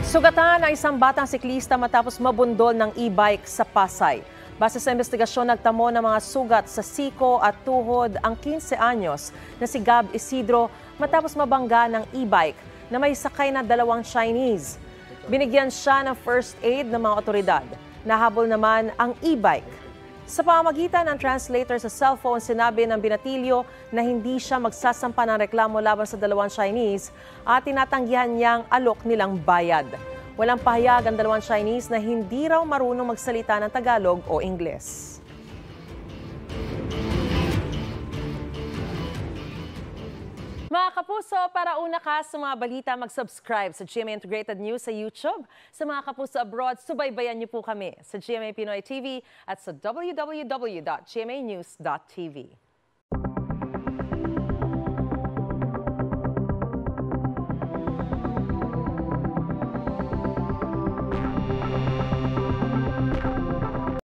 Sugatan ang isang batang siklista matapos mabundol ng e-bike sa Pasay. Base sa investigasyon, nagtamo ng mga sugat sa siko at tuhod ang 15 anyos na si Gab Isidro matapos mabangga ng e-bike na may sakay na dalawang Chinese. Binigyan siya ng first aid ng mga otoridad. Nahabol naman ang e-bike. Sa pamamagitan ng translator sa cellphone, sinabi ng binatilyo na hindi siya magsasampa ng reklamo laban sa dalawang Chinese at tinatanggihan niyang alok nilang bayad. Walang pahayag ang dalawang Chinese na hindi raw marunong magsalita ng Tagalog o Ingles. Mga kapuso, para una ka sa mga balita, mag-subscribe sa GMA Integrated News sa YouTube. Sa mga kapuso abroad, subaybayan niyo po kami sa GMA Pinoy TV at sa www.gmanews.tv.